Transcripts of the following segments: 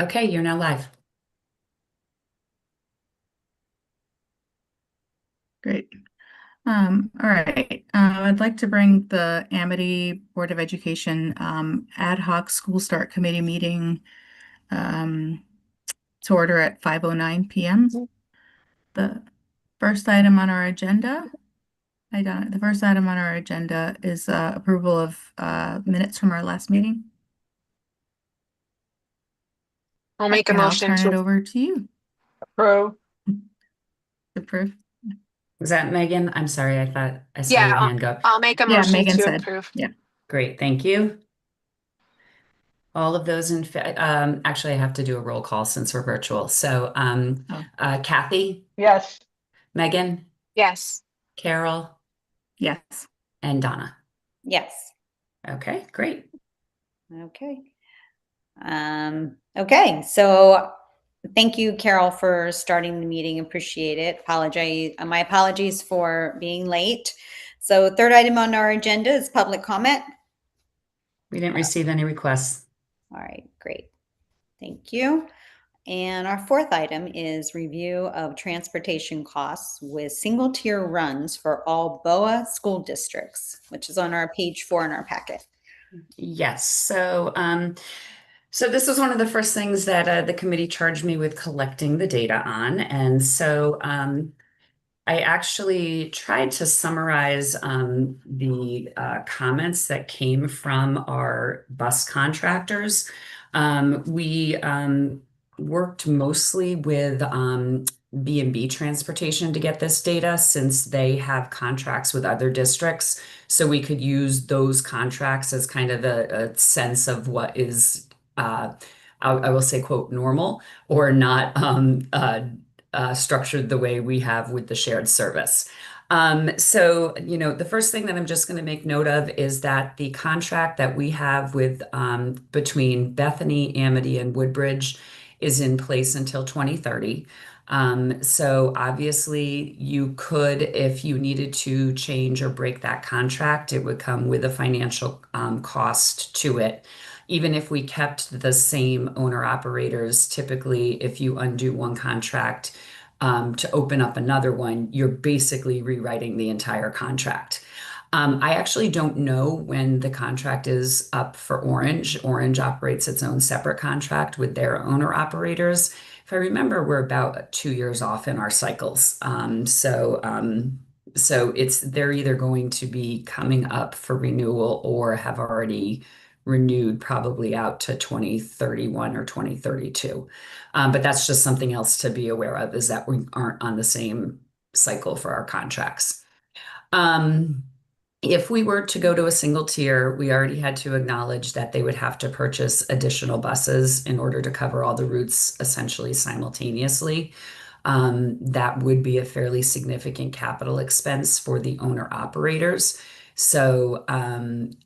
Okay, you're now live. Great. All right. I'd like to bring the Amity Board of Education ad hoc school start committee meeting um, to order at 5:09 p.m. The first item on our agenda, the first item on our agenda is approval of minutes from our last meeting, I'll make a and I'll motion turn to it over to you approve. to approve. Was that Megan? I'm sorry, I thought I saw Yeah, your I'll, hand go up. I'll make a Yeah, motion Megan to said. approve. Yeah. Great, thank you. All of those actually, I have to do a roll call since we're virtual. So, Oh, Kathy, Yes. Megan, Yes. Carol, yes. and Donna. Yes. Okay, great. Okay. Okay. So thank you, Carol, for starting the meeting. Appreciate it. My apologies for being late. So third item on our agenda is public comment. We didn't receive any requests. All right, great. Thank you. And our fourth item is review of transportation costs with single tier runs for all BOA school districts, which is on our page 4 in our packet. Yes, so this was one of the first things that the committee charged me with collecting the data on, and so I actually tried to summarize the comments that came from our bus contractors. We worked mostly with B&B Transportation to get this data since they have contracts with other districts. So we could use those contracts as kind of a sense of what is, I will say, quote, normal or not structured the way we have with the shared service. So, the first thing that I'm just going to make note of is that the contract that we have with between Bethany, Amity, and Woodbridge is in place until 2030. So obviously you could, if you needed to change or break that contract, it would come with a financial cost to it. Even if we kept the same owner operators, typically if you undo one contract to open up another one, you're basically rewriting the entire contract. I actually don't know when the contract is up for Orange. Orange operates its own separate contract with their owner operators. If I remember, we're about 2 years off in our cycles. So they're either going to be coming up for renewal or have already renewed, probably out to 2031 or 2032. But that's just something else to be aware of, is that we aren't on the same cycle for our contracts. Um, if we were to go to a single tier, we already had to acknowledge that they would have to purchase additional buses in order to cover all the routes essentially simultaneously. That would be a fairly significant capital expense for the owner operators. So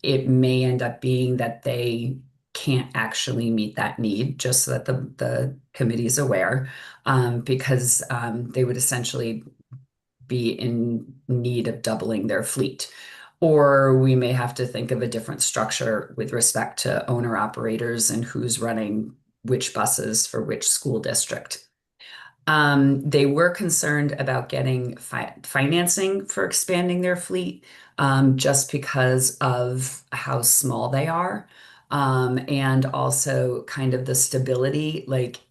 it may end up being that they can't actually meet that need, just so that the committee is aware, because they would essentially be in need of doubling their fleet. Or we may have to think of a different structure with respect to owner operators and who's running which buses for which school district. They were concerned about getting financing for expanding their fleet, just because of how small they are, and also kind of the stability. Like,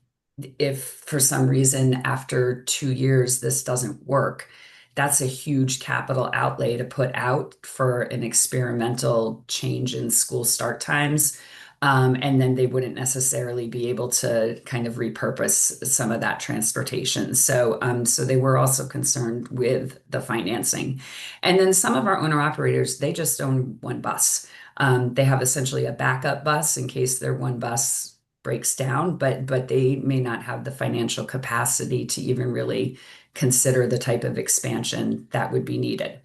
if for some reason after 2 years this doesn't work, that's a huge capital outlay to put out for an experimental change in school start times. And then they wouldn't necessarily be able to kind of repurpose some of that transportation. So they were also concerned with the financing. And then some of our owner operators, they just own one bus. They have essentially a backup bus in case their one bus breaks down, but they may not have the financial capacity to even really consider the type of expansion that would be needed.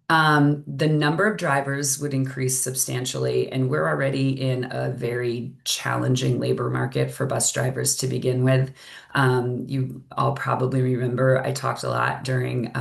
The number of drivers would increase substantially, and we're already in a very challenging labor market for bus drivers to begin with. You all probably remember I talked a lot during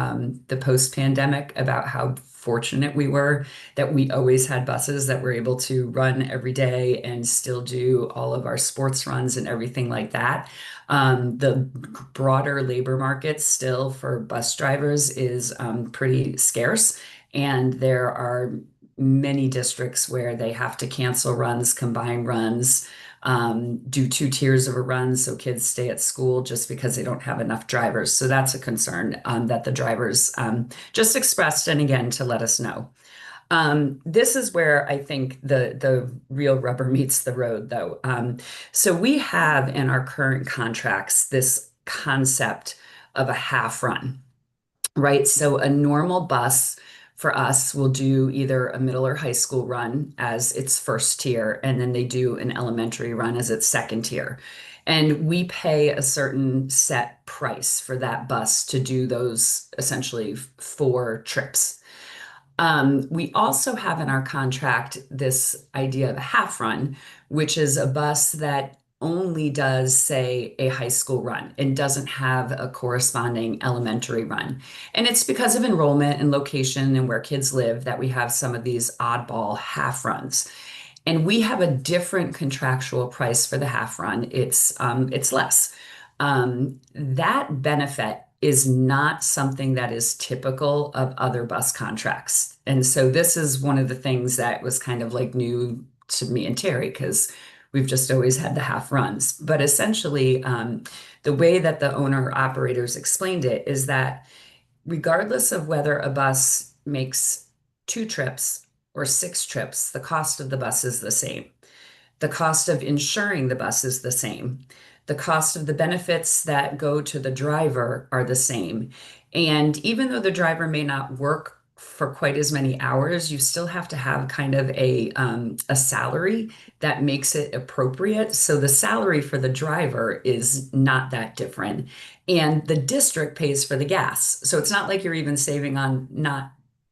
the post-pandemic about how fortunate we were that we always had buses that were able to run every day and still do all of our sports runs and everything like that. The broader labor market still for bus drivers is pretty scarce, and there are many districts where they have to cancel runs, combine runs, do two tiers of a run so kids stay at school just because they don't have enough drivers. So that's a concern that the drivers just expressed, and again, to let us know. This is where I think the real rubber meets the road, though. So we have in our current contracts this concept of a half run, right? So a normal bus for us will do either a middle or high school run as its first tier, and then they do an elementary run as its second tier. And we pay a certain set price for that bus to do those essentially four trips. We also have in our contract this idea of a half run, which is a bus that only does, say, a high school run and doesn't have a corresponding elementary run. And it's because of enrollment and location and where kids live that we have some of these oddball half runs. And we have a different contractual price for the half run. It's less. That benefit is not something that is typical of other bus contracts. And so this is one of the things that was kind of like new to me and Terry, because we've just always had the half runs. But essentially, the way that the owner operators explained it is that regardless of whether a bus makes two trips or six trips, the cost of the bus is the same. The cost of insuring the bus is the same. The cost of the benefits that go to the driver are the same. And even though the driver may not work for quite as many hours, you still have to have kind of a salary that makes it appropriate. So the salary for the driver is not that different. And the district pays for the gas. So it's not like you're even saving on not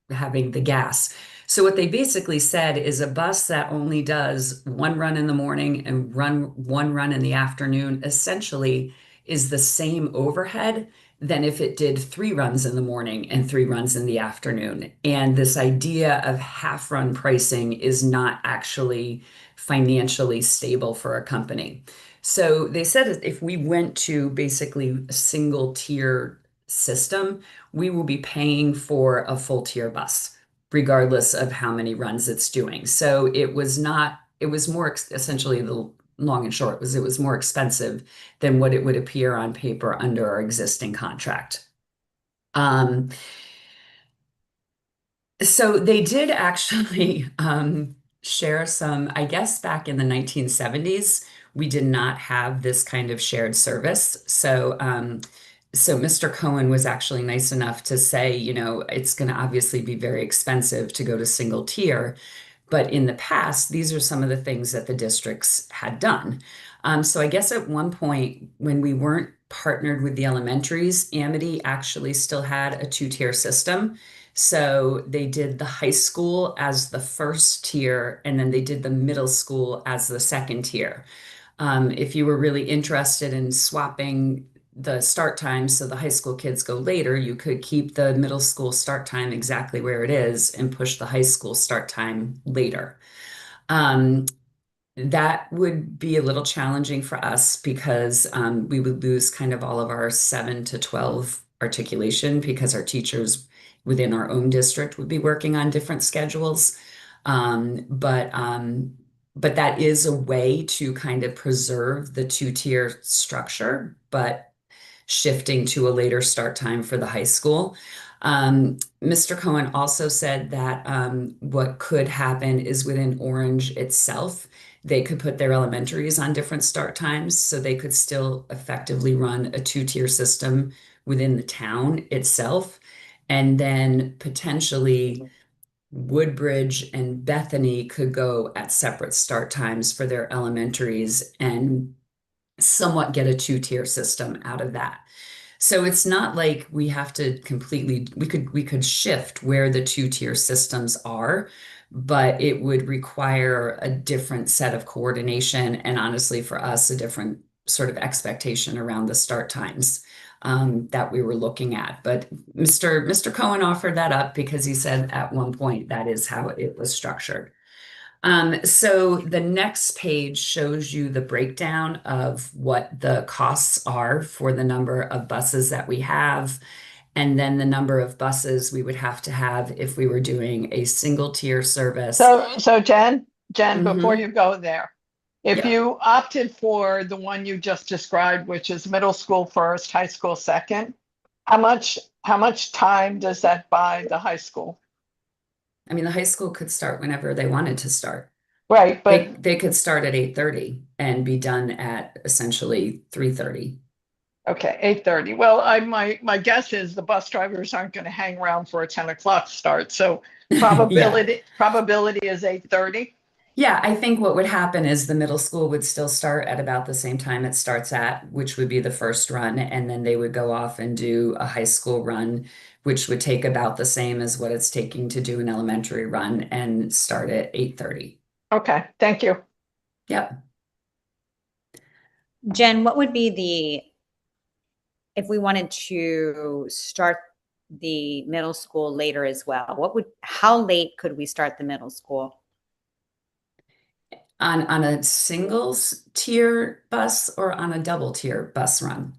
having the gas. So what they basically said is a bus that only does one run in the morning and one run in the afternoon essentially is the same overhead than if it did three runs in the morning and three runs in the afternoon. And this idea of half run pricing is not actually financially stable for a company. So they said if we went to basically a single tier system, we will be paying for a full tier bus regardless of how many runs it's doing. So it was not, it was more essentially the long and short was it was more expensive than what it would appear on paper under our existing contract. So they did actually share some, I guess back in the 1970s, we did not have this kind of shared service. So Mr. Cohen was actually nice enough to say, you know, it's going to obviously be very expensive to go to single tier. But in the past, these are some of the things that the districts had done. So I guess at one point, when we weren't partnered with the elementaries, Amity actually still had a two-tier system. So they did the high school as the first tier, and then they did the middle school as the second tier. If you were really interested in swapping the start time so the high school kids go later, you could keep the middle school start time exactly where it is and push the high school start time later. That would be a little challenging for us because we would lose kind of all of our 7 to 12 articulation because our teachers within our own district would be working on different schedules. But that is a way to kind of preserve the two-tier structure, but shifting to a later start time for the high school. Mr. Cohen also said that what could happen is within Orange itself, they could put their elementaries on different start times, so they could still effectively run a two-tier system within the town itself. And then potentially Woodbridge and Bethany could go at separate start times for their elementaries and somewhat get a two-tier system out of that. So it's not like we have to completely, we could shift where the two-tier systems are, but it would require a different set of coordination and honestly for us a different sort of expectation around the start times that we were looking at. But Mr. Cohen offered that up because he said at one point that is how it was structured. So the next page shows you the breakdown of what the costs are for the number of buses that we have, and then the number of buses we would have to have if we were doing a single tier service. So Jen, before Mhm. you go there, if Yep. you opted for the one you just described, which is middle school first, high school second, how much time does that buy the high school? I mean, the high school could start whenever they wanted to start. Right, but They could start at 8:30 and be done at essentially 3:30. okay, 8:30. Well, my guess is the bus drivers aren't going to hang around for a 10 o'clock start. So Yeah. probability is 8:30. Yeah, I think what would happen is the middle school would still start at about the same time it starts at, which would be the first run, and then they would go off and do a high school run, which would take about the same as what it's taking to do an elementary run and start at 8:30. Okay, thank you. Yep. Jen, what would be if we wanted to start the middle school later as well, how late could we start the middle school? On a singles tier bus or on a double tier bus run?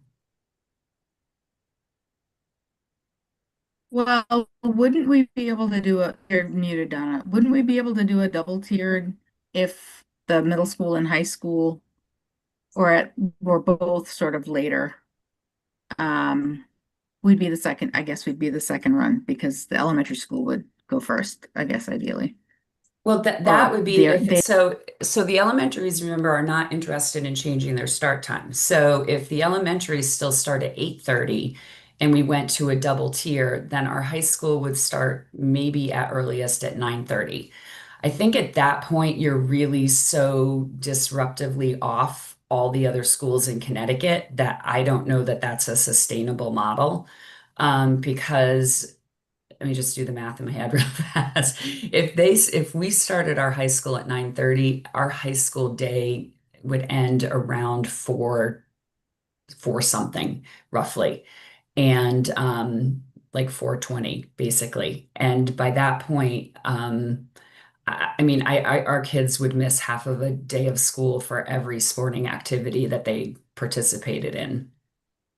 Well, wouldn't we be able to do you're muted, Donna. Wouldn't we be able to do a double tiered if the middle school and high school were both sort of later? Um, I guess we'd be the second run because the elementary school would go first, I guess, ideally. Well, that Or would be they're if they so the elementaries, remember, are not interested in changing their start time. So if the elementaries still start at 8:30 and we went to a double tier, then our high school would start maybe at earliest at 9:30. I think at that point you're really so disruptively off all the other schools in Connecticut that I don't know that that's a sustainable model. Because let me just do the math in my head real fast. If we started our high school at 9:30, our high school day would end around 4 something roughly. And like 4:20 basically. And by that point, I mean, our kids would miss half of a day of school for every sporting activity that they participated in.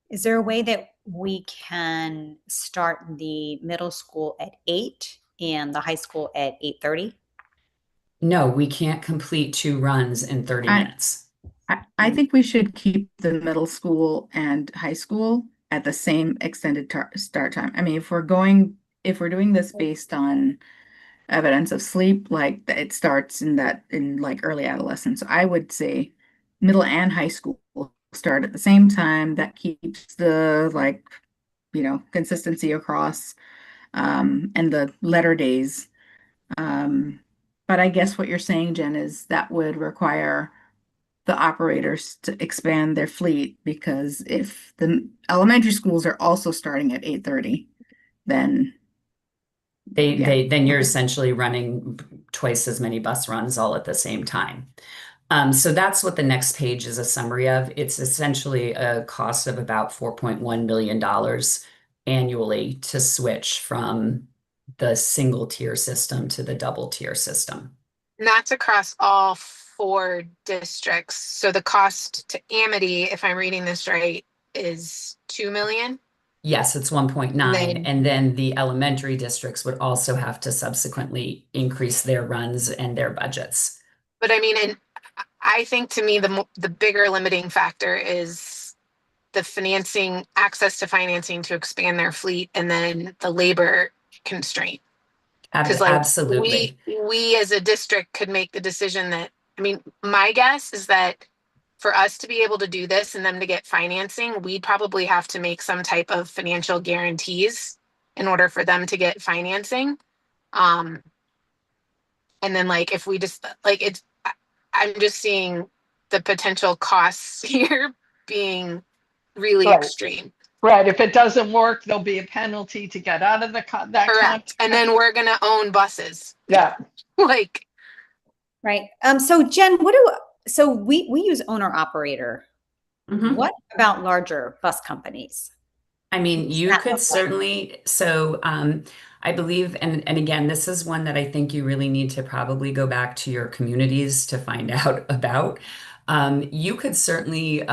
Is there a way that we can start the middle school at 8 and the high school at 8:30? No, we can't complete 2 runs in 30 I, minutes. I think we should keep the middle school and high school at the same extended start time. I mean, if we're doing this based on evidence of sleep, like it starts in like early adolescence. So I would say middle and high school start at the same time. That keeps the consistency across and the letter days. Um, but I guess what you're saying, Jen, is that would require the operators to expand their fleet because if the elementary schools are also starting at 8:30, then yeah, Then you're okay. essentially running twice as many bus runs all at the same time. So that's what the next page is a summary of. It's essentially a cost of about $4.1 million annually to switch from the single tier system to the double tier system. And that's across all 4 districts. So the cost to Amity, if I'm reading this right, is 2 million. Yes, it's 1.9. Then, And then the elementary districts would also have to subsequently increase their runs and their budgets. but I mean, and I think to me the bigger limiting factor is the financing, access to financing to expand their fleet, and then the labor constraint. Because like we Absolutely. we as a district could make the decision that, I mean, my guess is that for us to be able to do this and them to get financing, we'd probably have to make some type of financial guarantees in order for them to get financing. Um, and then like if we just like it's, I'm just seeing the potential costs here being really Right. extreme. Right. If it doesn't work, there'll be a penalty to get out of that Correct. contract. And then we're gonna own buses. Yeah. Like, Right. So Jen, so we use owner operator Mhm. What about larger bus companies? I mean, What's you that could look like? certainly, I believe, and again, this is one that I think you really need to probably go back to your communities to find out about. You could certainly,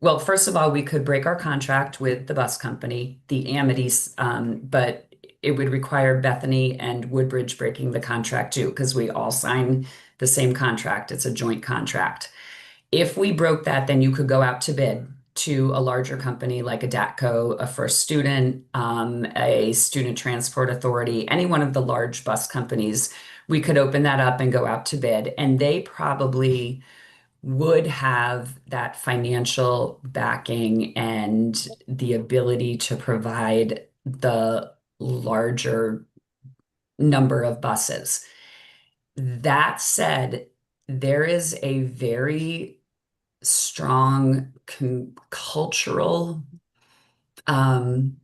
well, first of all, we could break our contract with the bus company, the Amity's, but it would require Bethany and Woodbridge breaking the contract too, because we all sign the same contract. It's a joint contract. If we broke that, then you could go out to bid to a larger company like a DATCO, a First Student, a Student Transport Authority, any one of the large bus companies. We could open that up and go out to bid, and they probably would have that financial backing and the ability to provide the larger number of buses. That said, there is a very strong um,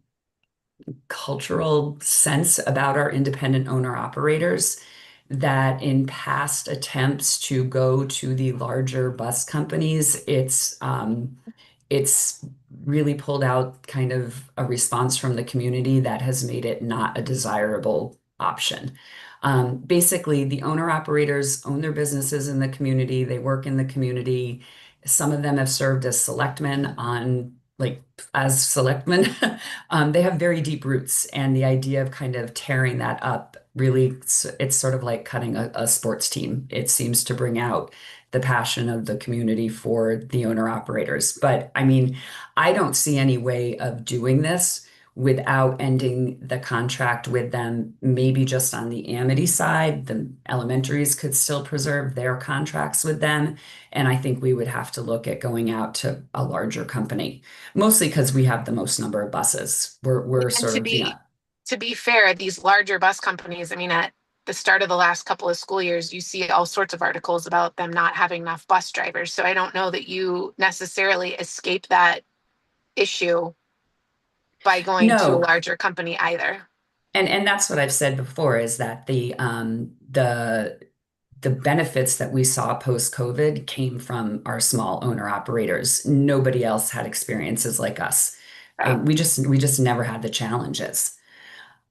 cultural sense about our independent owner operators that in past attempts to go to the larger bus companies, it's really pulled out kind of a response from the community that has made it not a desirable option. Basically, the owner operators own their businesses in the community, they work in the community. Some of them have served as selectmen on, like, as selectmen. They have very deep roots, and the idea of kind of tearing that up really, it's sort of like cutting a sports team. It seems to bring out the passion of the community for the owner operators. But I mean, I don't see any way of doing this without ending the contract with them. Maybe just on the Amity side, the elementaries could still preserve their contracts with them. And I think we would have to look at going out to a larger company, mostly because we have the most number of buses. We're And sort of the to be fair, these larger bus companies, I mean, at the start of the last couple of school years, you see all sorts of articles about them not having enough bus drivers. So I don't know that you necessarily escape that issue by going to a no. larger company either. And that's what I've said before is that the benefits that we saw post-COVID came from our small owner operators. Nobody else had experiences like us. So, We just never had the challenges.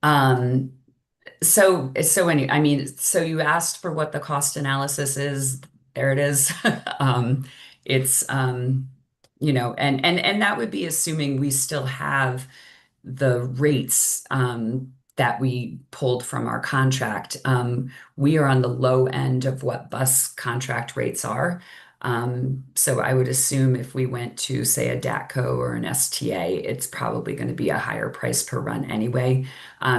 Um, so anyway, I mean, so you asked for what the cost analysis is. There it is. Um, it's and that would be assuming we still have the rates that we pulled from our contract. We are on the low end of what bus contract rates are. So I would assume if we went to, say, a DATCO or an STA, it's probably going to be a higher price per run anyway,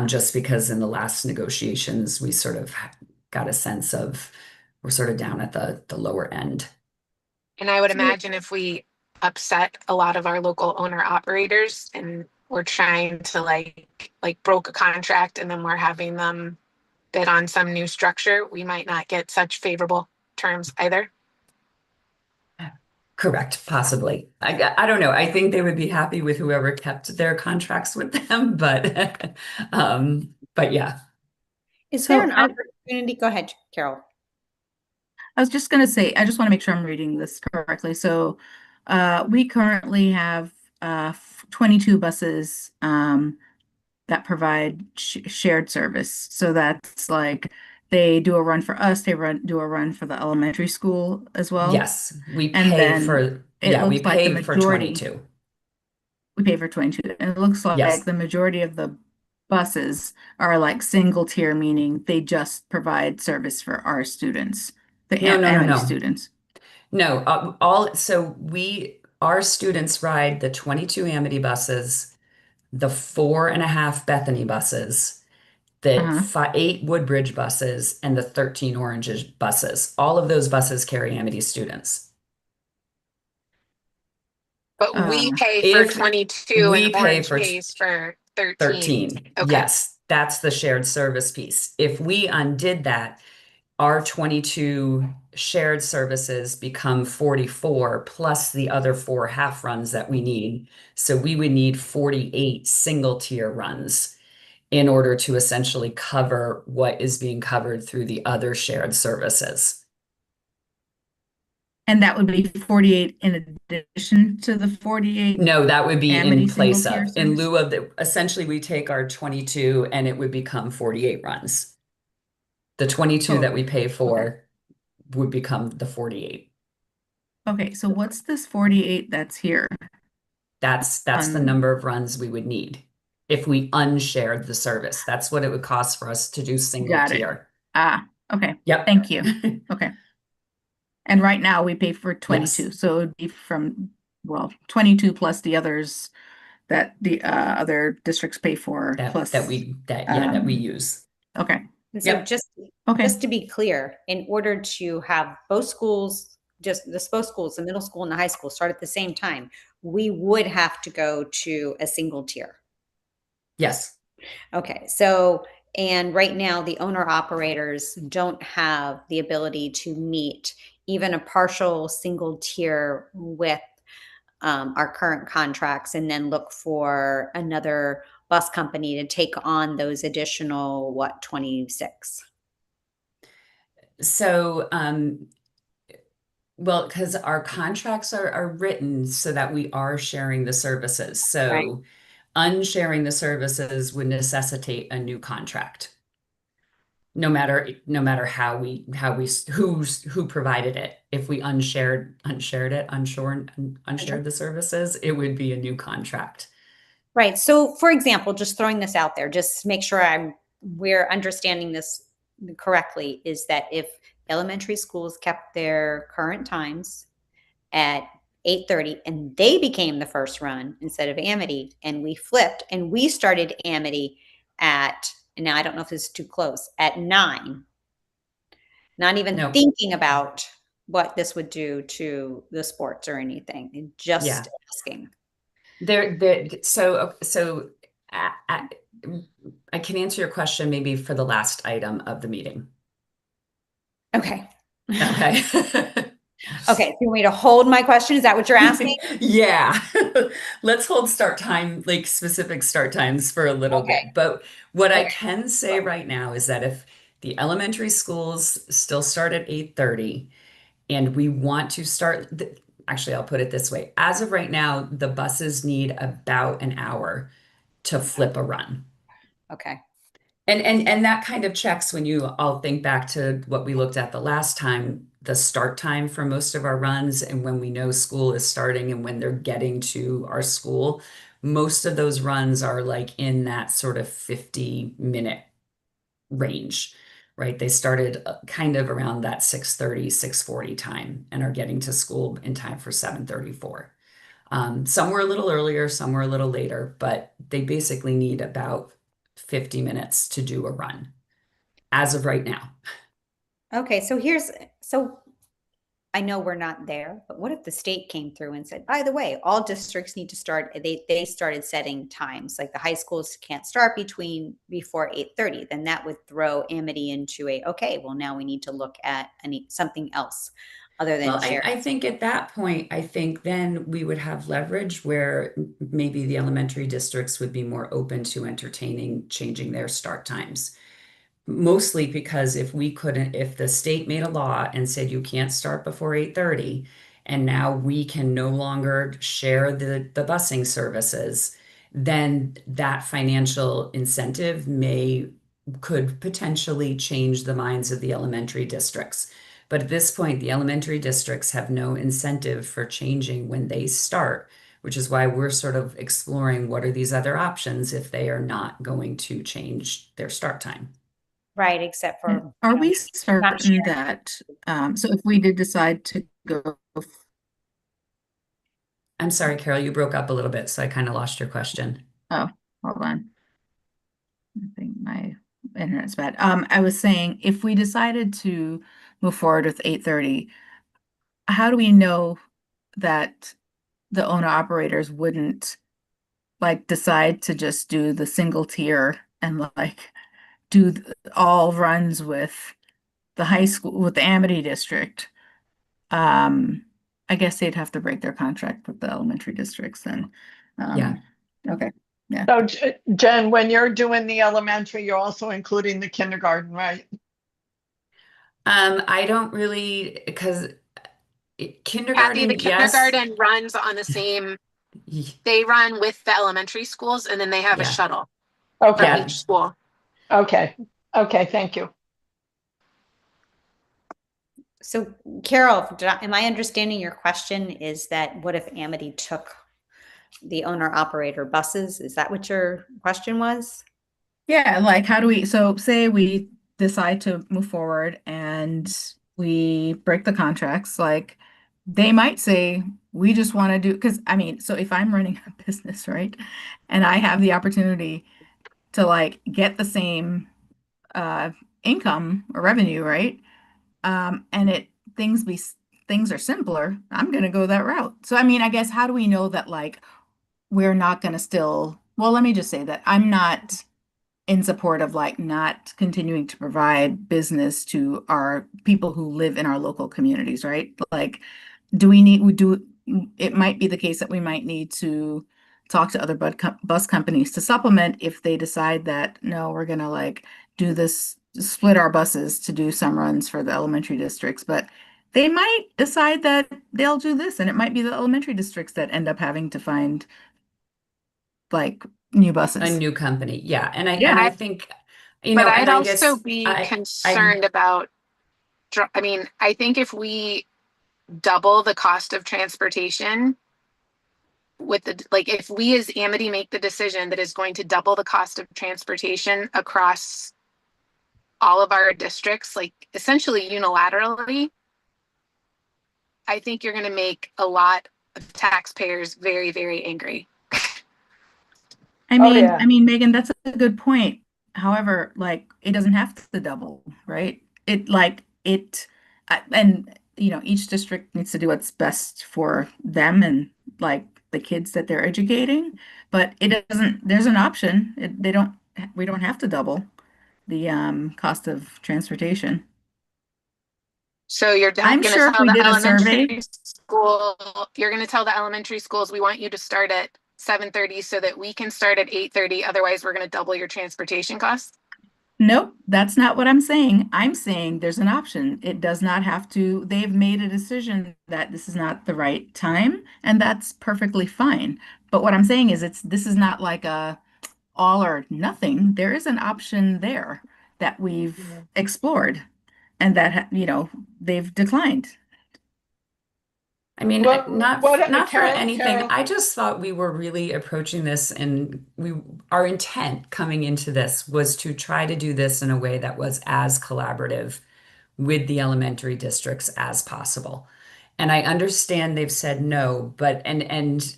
just because in the last negotiations, we sort of got a sense of we're sort of down at the lower end. and I would So, imagine if we upset a lot of our local owner operators and we're trying to like broke a contract and then we're having them bid on some new structure, we might not get such favorable terms either. Correct, possibly. I don't know. I think they would be happy with whoever kept their contracts with them, but yeah. Is there so an opportunity? Go ahead, Carol. I was just going to say, I just want to make sure I'm reading this correctly. So we currently have 22 buses that provide shared service. So that's like they do a run for us, do a run for the elementary school as well. Yes, we And pay then for, it yeah, we looks like the pay for majority, 22. we pay for 22. And it looks like Yes. the majority of the buses are like single tier, meaning they just provide service for our students, the No, no, no, Amity no. students. No, our students ride the 22 Amity buses, the 4.5 Bethany buses, the Uh-huh. 8 Woodbridge buses, and the 13 Orange buses. All of those buses carry Amity students. But we Uh, pay for If 22 and we pay Orange for pays for 13. 13, Okay. yes, that's the shared service piece. If we undid that, our 22 shared services become 44 plus the other 4 half runs that we need. So we would need 48 single tier runs in order to essentially cover what is being covered through the other shared services. And that would be 48 in addition to the 48 No, that would be in Amity single place tier of, in service? lieu of essentially we take our 22 and it would become 48 runs. The 22 that Total. we pay Okay. for would become the 48. Okay, so what's this 48 that's here That's the on, number of runs we would need if we unshared the service. That's what it would cost for us to do single got it. tier. Okay, Yep. thank you. Okay. And right now we pay for 22, Yes. so it would be from, well, 22 plus the others that the other districts pay for plus, That we use. okay, And so Yep. okay. just to be clear, in order to have both schools, both schools, the middle school and the high school start at the same time, we would have to go to a single tier. Yes. Okay, so, and right now, the owner operators don't have the ability to meet even a partial single tier with our current contracts and then look for another bus company to take on those additional, what, 26? So, well, because our contracts are written so that we are sharing the services. Right. So unsharing the services would necessitate a new contract. No matter who provided it. If we unshared the services, it would be a new contract. Right. So, for example, just throwing this out there, just make sure we're understanding this correctly, is that if elementary schools kept their current times at 8:30 and they became the first run instead of Amity, and we flipped and we started Amity at, and now I don't know if this is too close, at 9, not even No, thinking about what this would do to the sports or anything, yeah. just asking. So I can answer your question maybe for the last item of the meeting. Okay. Okay. Okay, so you want me to hold my question? Is that what you're asking? Yeah. Let's hold start time, like specific start times for a little Okay. bit. But what I Okay. can say right now is that if the elementary schools still start at 8:30 and we want to start, actually, I'll put it this way. As of right now, the buses need about an hour to flip a run. Okay. And that kind of checks when you all think back to what we looked at the last time, the start time for most of our runs, and when we know school is starting and when they're getting to our school, most of those runs are like in that sort of 50-minute range, right? They started kind of around that 6:30, 6:40 time and are getting to school in time for 7:34. Some were a little earlier, some were a little later, but they basically need about 50 minutes to do a run as of right now. Okay, so I know we're not there, but what if the state came through and said, by the way, all districts need to start, they started setting times, like the high schools can't start before 8:30, then that would throw Amity into okay, well, now we need to look at something else other than Well, share. I think at that point, I think then we would have leverage where maybe the elementary districts would be more open to entertaining changing their start times. Mostly because if the state made a law and said you can't start before 8:30, and now we can no longer share the busing services, then that financial incentive could potentially change the minds of the elementary districts. But at this point, the elementary districts have no incentive for changing when they start, which is why we're sort of exploring what are these other options if they are not going to change their start time. Right, except for, Are we not certain that, so if we did decide to go, I'm sorry, Carol, you broke up a little bit, so I kind of lost your question. oh, hold on. I think my internet's bad. I was saying, if we decided to move forward with 8:30, how do we know that the owner operators wouldn't like decide to just do the single tier and like do all runs with the high school, with the Amity district? I guess they'd have to break their contract with the elementary districts then. Yeah. Okay, yeah. So Jen, when you're doing the elementary, you're also including the kindergarten, right? I don't really, because Kathy, the Kindergarten, yes. kindergarten runs on the same, they run with the elementary schools and then they have a Yeah, shuttle from Okay, yeah. each school. okay, okay, thank you. So Carol, am I understanding your question is that what if Amity took the owner operator buses? Is that what your question was? Yeah, like how do we, so say we decide to move forward and we break the contracts, like they might say, we just want to do, because I mean, so if I'm running a business, right, and I have the opportunity to like get the same uh income or revenue, right? And things are simpler, I'm gonna go that route. So I mean, I guess how do we know that like we're not gonna still, well, let me just say that I'm not in support of like not continuing to provide business to our people who live in our local communities, right? Like, we do, it might be the case that we might need to talk to other bus companies to supplement if they decide that, no, we're gonna like do this, split our buses to do some runs for the elementary districts, but they might decide that they'll do this, and it might be the elementary districts that end up having to find like new A buses. new company. Yeah. And Yeah. I think, But and I'd I also guess be I concerned about, I mean, I think if we double the cost of transportation with the, like, if we as Amity make the decision that is going to double the cost of transportation across all of our districts, like essentially unilaterally, I think you're going to make a lot of taxpayers very, very angry. Oh, yeah. I mean, Megan, that's a good point. However, like it doesn't have to double, right? And you know, each district needs to do what's best for them and like the kids that they're educating. But it doesn't, there's an option. We don't have to double the cost of transportation. So you're I'm going to sure if tell we the did a survey, elementary school, you're going to tell the elementary schools, we want you to start at 7:30 so that we can start at 8:30. Otherwise, we're going to double your transportation costs. nope, that's not what I'm saying. I'm saying there's an option. It does not have to, they've made a decision that this is not the right time, and that's perfectly fine. But what I'm saying is this is not like a all or nothing. There is an option there that we've explored and that, you know, they've declined. I mean, not for Carol, anything. Carol, I just thought we were really approaching this, and our intent coming into this was to try to do this in a way that was as collaborative with the elementary districts as possible. And I understand they've said no, but and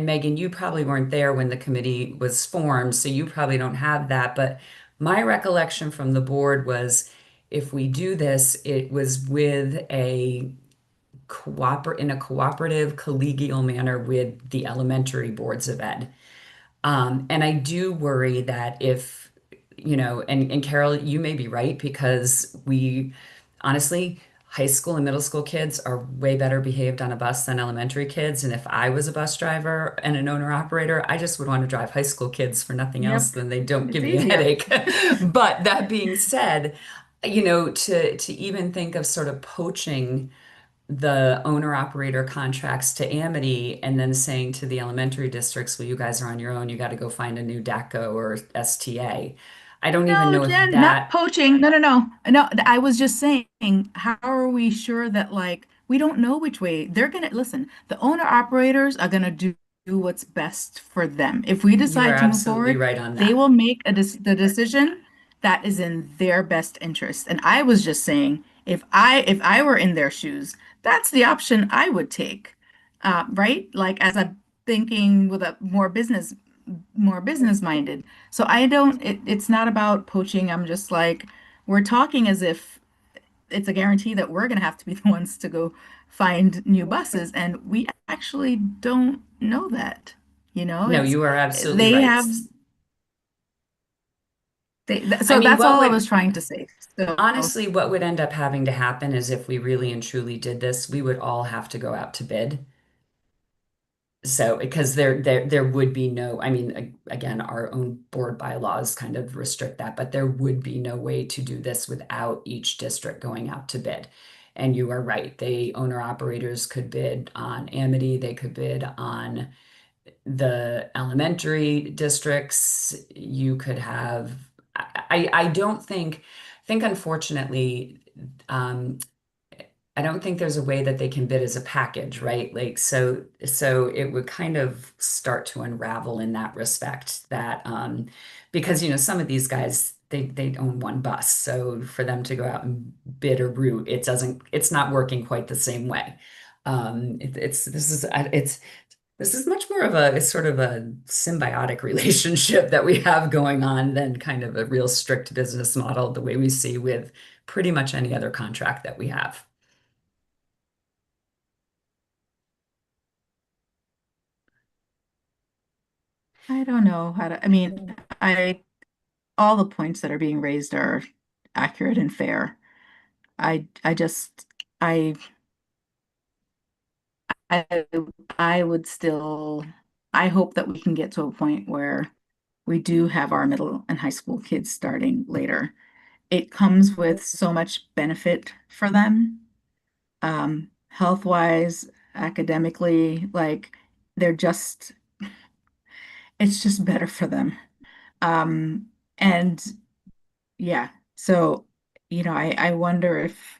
Megan, you probably weren't there when the committee was formed, so you probably don't have that. But my recollection from the board was if we do this, it was with in a cooperative, collegial manner with the elementary boards of ed. And I do worry that if, and Carol, you may be right because honestly, high school and middle school kids are way better behaved on a bus than elementary kids. And if I was a bus driver and an owner operator, I just would want to drive high school kids for nothing else Yep, than they don't it's give me a easier. headache. But that being said, to even think of sort of poaching the owner operator contracts to Amity and then saying to the elementary districts, well, you guys are on your own. You got to go find a new DACO or STA. I don't even No, know if Jen, not that, poaching. No, no, no. No, I was just saying, how are we sure that like we don't know which way they're gonna listen? The owner operators are gonna do what's best for them. If we you are decide to move absolutely forward, right on they that. will make the decision that is in their best interest. And I was just saying, if I were in their shoes, that's the option I would take. Right? Like as I'm thinking with a more business minded. So I don't, it's not about poaching. I'm just like, we're talking as if it's a guarantee that we're going to have to be the ones to go find new buses. And we actually don't know that. You know, No, you are absolutely they right. have, I so mean, that's all I was trying to say. So, honestly, what would end up having to happen is if we really and truly did this, we would all have to go out to bid. So, because there would be no, I mean, again, our own board bylaws kind of restrict that, but there would be no way to do this without each district going out to bid. And you are right, they owner operators could bid on Amity, they could bid on the elementary districts. You could have, I don't think, I think unfortunately, um, I don't think there's a way that they can bid as a package, right? Like, so it would kind of start to unravel in that respect that, because, some of these guys, they own one bus. So for them to go out and bid a route, it's not working quite the same way. This is much more of a sort of a symbiotic relationship that we have going on than kind of a real strict business model, the way we see with pretty much any other contract that we have. I don't know how to, I mean, all the points that are being raised are accurate and fair. I just, I, I would still, I hope that we can get to a point where we do have our middle and high school kids starting later. It comes with so much benefit for them, health wise, academically, like they're just, it's just better for them. And yeah, so, I wonder if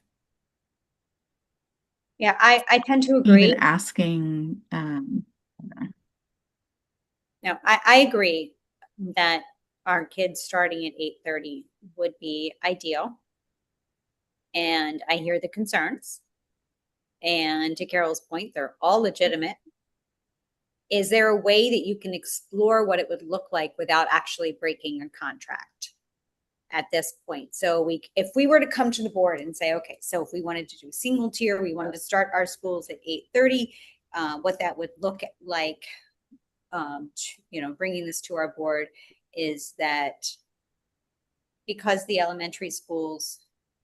Yeah, I tend to even agree. asking, No, I agree that our kids starting at 8:30 would be ideal. And I hear the concerns. And to Carol's point, they're all legitimate. Is there a way that you can explore what it would look like without actually breaking a contract at this point? So if we were to come to the board and say, okay, so if we wanted to do a single tier, we wanted to start our schools at 8:30, what that would look like, bringing this to our board is that because the elementary schools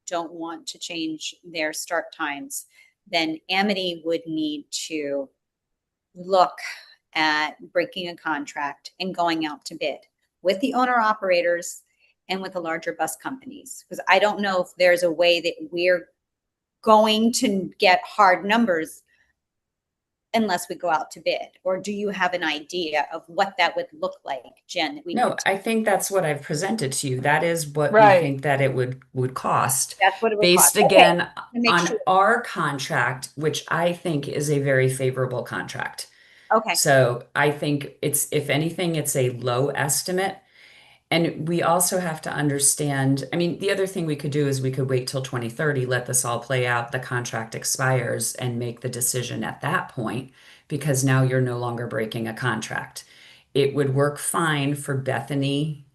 don't want to change their start times, then Amity would need to look at breaking a contract and going out to bid with the owner operators and with the larger bus companies. Because I don't know if there's a way that we're going to get hard numbers unless we go out to bid. Or do you have an idea of what that would look like, Jen, that we No, could, I think that's what I've presented to you. That is what we Right. think that it would cost that's what it would cost. based Okay, again to make on sure. our contract, which I think is a very favorable contract. Okay, So I think it's, if anything, it's a low estimate. And we also have to understand, I mean, the other thing we could do is we could wait till 2030, let this all play out, the contract expires, and make the decision at that point, because now you're no longer breaking a contract. It would work fine for Bethany,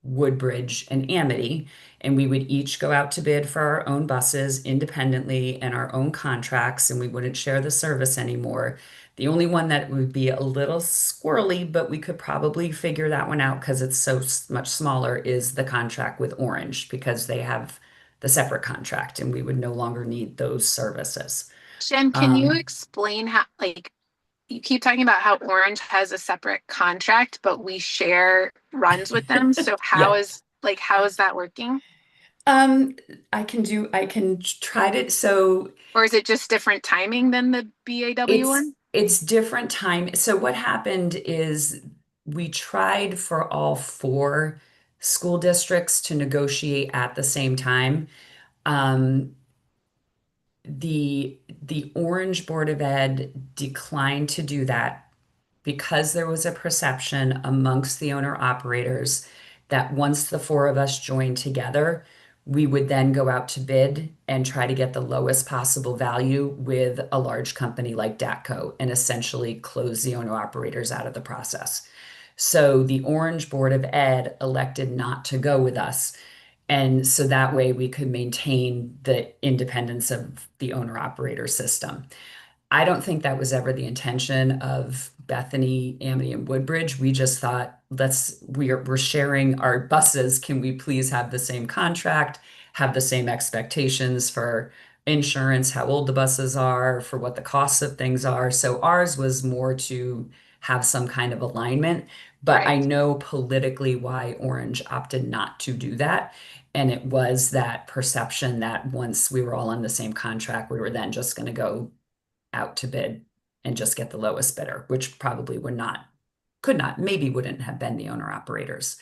Woodbridge, and Amity, and we would each go out to bid for our own buses independently and our own contracts, and we wouldn't share the service anymore. The only one that would be a little squirrely, but we could probably figure that one out because it's so much smaller, is the contract with Orange, because they have the separate contract and we would no longer need those services. Jen, can you Um, explain how, like, you keep talking about how Orange has a separate contract, but we share runs with them. So yeah. how is that working? Um, I can try to, so Or is it just different timing than the BAW one? it's different time. So what happened is we tried for all four school districts to negotiate at the same time. Um, the Orange Board of Ed declined to do that because there was a perception amongst the owner operators that once the four of us joined together, we would then go out to bid and try to get the lowest possible value with a large company like DATCO and essentially close the owner operators out of the process. So the Orange Board of Ed elected not to go with us. And so that way we could maintain the independence of the owner operator system. I don't think that was ever the intention of Bethany, Amity, and Woodbridge. We just thought, we're sharing our buses. Can we please have the same contract, have the same expectations for insurance, how old the buses are, for what the costs of things are. So ours was more to have some kind of alignment. But I Right. know politically why Orange opted not to do that. And it was that perception that once we were all on the same contract, we were then just going to go out to bid and just get the lowest bidder, which probably would not, could not, maybe wouldn't have been the owner operators.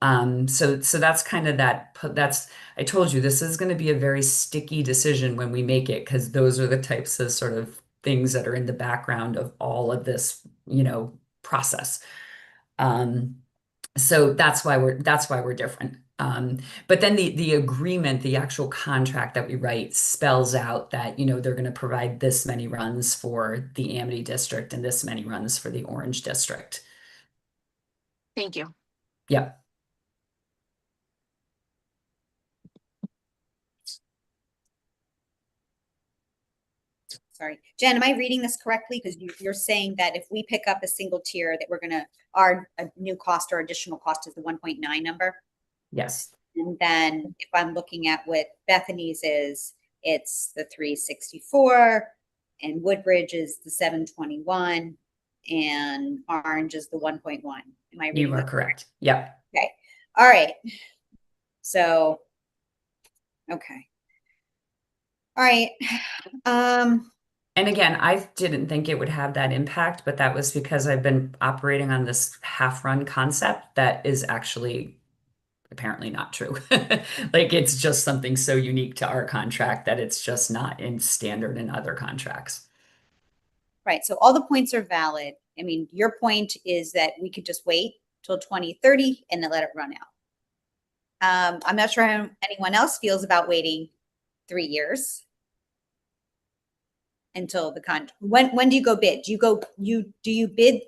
So that's kind of that's, I told you, this is going to be a very sticky decision when we make it, because those are the types of sort of things that are in the background of all of this, process. Um, so that's why we're different. But then the agreement, the actual contract that we write spells out that, they're going to provide this many runs for the Amity district and this many runs for the Orange district. Thank you. Yep. Sorry, Jen, am I reading this correctly? Because you're saying that if we pick up a single tier that our new cost or additional cost is the 1.9 number? Yes. And then if I'm looking at what Bethany's is, it's the 364 and Woodbridge is the 721 and Orange is the 1.1. Am I reading You are that correct. Yep. Okay. All right. So, okay. All right. And again, I didn't think it would have that impact, but that was because I've been operating on this half-run concept that is actually apparently not true. Like it's just something so unique to our contract that it's just not in standard in other contracts. Right. So all the points are valid. I mean, your point is that we could just wait till 2030 and then let it run out. I'm not sure how anyone else feels about waiting 3 years until the when do you go bid? Do you bid?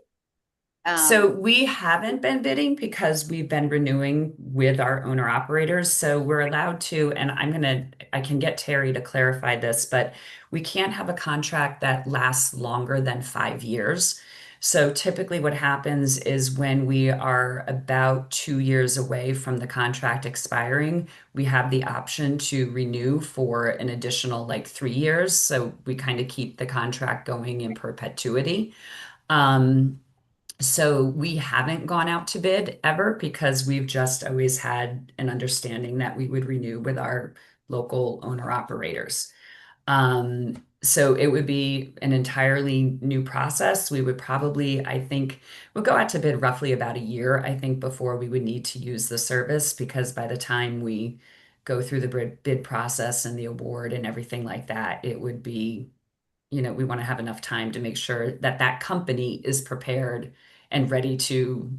So we haven't been bidding because we've been renewing with our owner operators. So we're allowed to, and I can get Terry to clarify this, but we can't have a contract that lasts longer than 5 years. So typically what happens is when we are about 2 years away from the contract expiring, we have the option to renew for an additional like 3 years. So we kind of keep the contract going in perpetuity. So we haven't gone out to bid ever because we've just always had an understanding that we would renew with our local owner operators. So it would be an entirely new process. We would probably, I think, we'll go out to bid roughly about a year, I think, before we would need to use the service, because by the time we go through the bid process and the award and everything like that, it would be, we want to have enough time to make sure that that company is prepared and ready to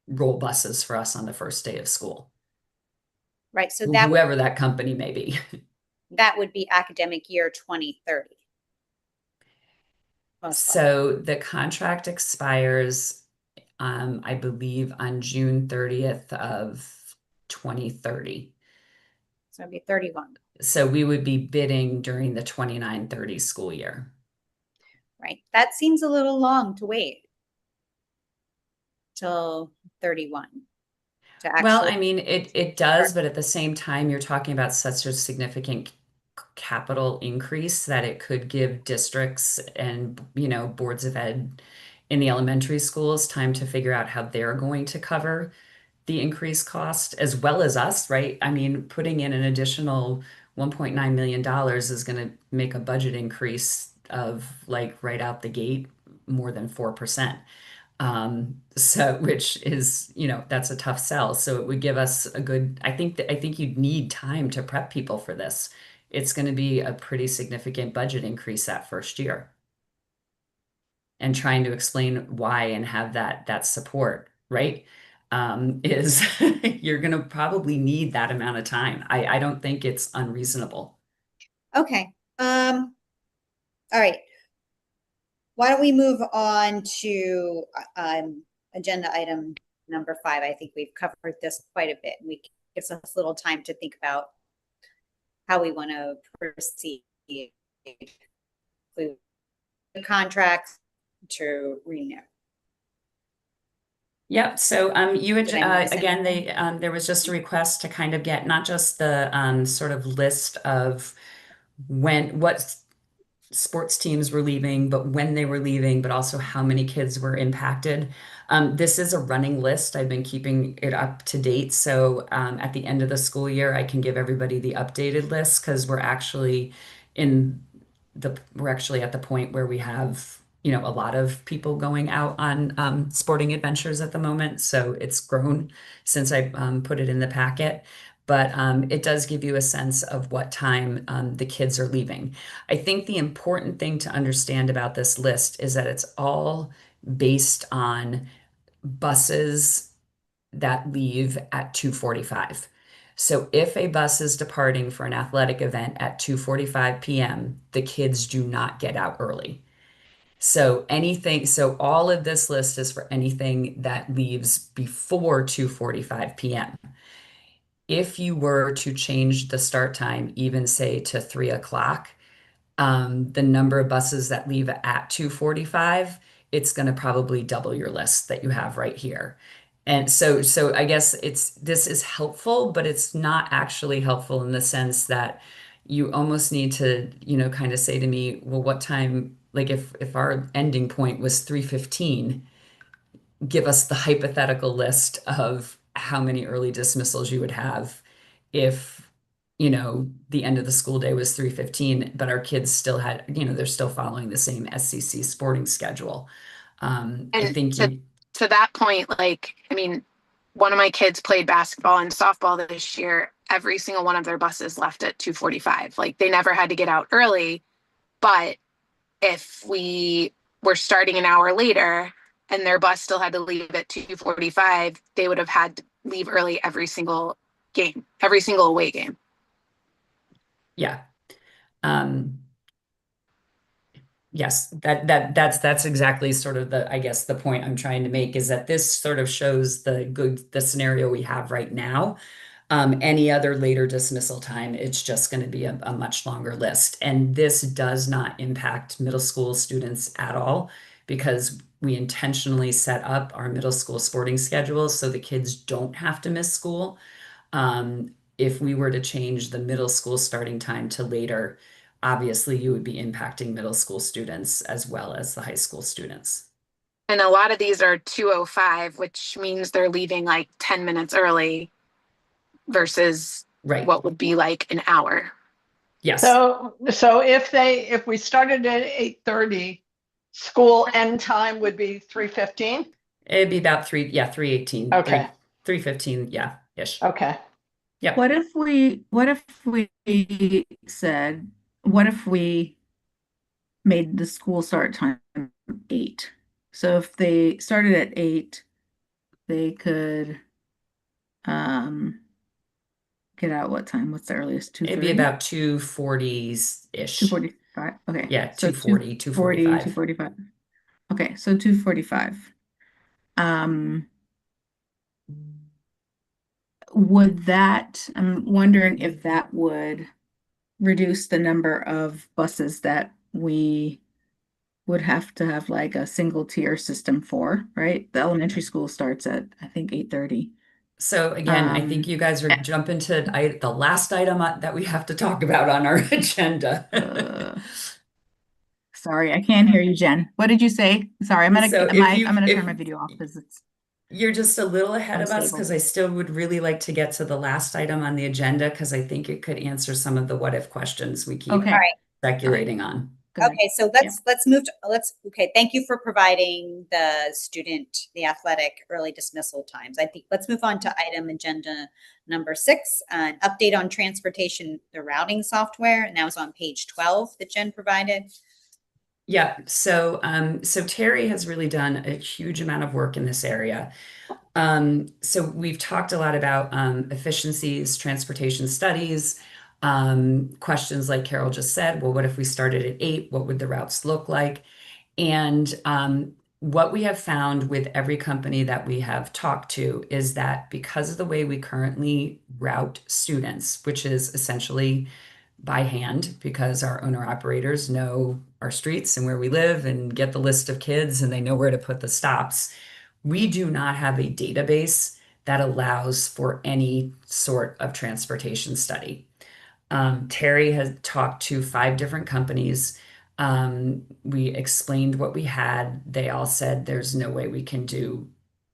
roll buses for us on the first day of school, Right. So whoever that company may be. that would be academic year 2030. So the contract expires, I believe, on June 30th of 2030. So it'd be 31. So we would be bidding during the 29-30 school year. Right. That seems a little long to wait till 31 to actually. Well, I mean, it does, but at the same time, you're talking about such a significant capital increase that it could give districts and, boards of ed in the elementary schools time to figure out how they're going to cover the increased cost, as well as us, right? I mean, putting in an additional $1.9 million is going to make a budget increase of like right out the gate more than 4%. So which is, that's a tough sell. So it would give us a good, I think you'd need time to prep people for this. It's going to be a pretty significant budget increase that first year. And trying to explain why and have that support, right? Is you're going to probably need that amount of time. I don't think it's unreasonable. Okay. All right. Why don't we move on to agenda item number 5? I think we've covered this quite a bit. We gives us a little time to think about how we want to proceed. The contracts to renew. Yep. So you had Did I miss again anything? there was just a request to kind of get not just the sort of list of when what's sports teams were leaving, but when they were leaving, but also how many kids were impacted. This is a running list. I've been keeping it up to date. So at the end of the school year, I can give everybody the updated list because in we're actually at the point where we have, a lot of people going out on sporting adventures at the moment. So it's grown since I put it in the packet. But it does give you a sense of what time the kids are leaving. I think the important thing to understand about this list is that it's all based on buses that leave at 2:45. So if a bus is departing for an athletic event at 2:45 p.m., the kids do not get out early. So all of this list is for anything that leaves before 2:45 p.m. If you were to change the start time, even say to 3 o'clock, the number of buses that leave at 2:45, it's going to probably double your list that you have right here. And so I guess this is helpful, but it's not actually helpful in the sense that you almost need to, kind of say to me, well, what time, like if our ending point was 3:15, give us the hypothetical list of how many early dismissals you would have if, the end of the school day was 3:15, but our kids still had, they're still following the same SCC sporting schedule. I And think to you, that point, like, I mean, one of my kids played basketball and softball this year. Every single one of their buses left at 2:45. Like they never had to get out early, but if we were starting an hour later and their bus still had to leave at 2:45, they would have had to leave early every single game, every single away game. yeah. Um, Yes, that's exactly sort of I guess the point I'm trying to make is that this sort of shows the scenario we have right now. Any other later dismissal time, it's just going to be a much longer list. And this does not impact middle school students at all because we intentionally set up our middle school sporting schedules so the kids don't have to miss school. If we were to change the middle school starting time to later, obviously you would be impacting middle school students as well as the high school students. And a lot of these are 2:05, which means they're leaving like 10 minutes early versus Right. what would be like an hour. Yes. So if we started at 8:30, school end time would be 3:15? It'd be about 3:18, Okay. 3:15, yeah, ish. Okay. Yep. What if we made the school start time 8? So if they started at 8, they could get out what time? What's the earliest? It'd be 2:30? about 2:40-ish. 2:45. Okay. Yeah, So 2:40, 2:40, 2:45. 2:45. Okay, so 2:45. Um, I'm wondering if that would reduce the number of buses that we would have to have like a single tier system for, right? The elementary school starts at, I think, 8:30. So again, I think Um, you guys are eh, jumping to the last item that we have to talk about on our agenda. uh, sorry, I can't hear you, Jen. What did you say? Sorry, So if I'm you gonna turn if my video off because it's you're just a little ahead of us, unstable. because I still would really like to get to the last item on the agenda because I think it could answer some of the what if questions we keep All Okay, right. all right, speculating on. go ahead. Okay, so Yeah. let's move to, okay, thank you for providing the athletic early dismissal times. I think let's move on to item agenda number 6, an update on transportation, the routing software, and that was on page 12 that Jen provided. Yeah, so Terry has really done a huge amount of work in this area. So we've talked a lot about efficiencies, transportation studies, questions like Carol just said. Well, what if we started at 8? What would the routes look like? And what we have found with every company that we have talked to is that because of the way we currently route students, which is essentially by hand, because our owner operators know our streets and where we live and get the list of kids and they know where to put the stops, we do not have a database that allows for any sort of transportation study. Terry has talked to 5 different companies. We explained what we had. They all said there's no way we can do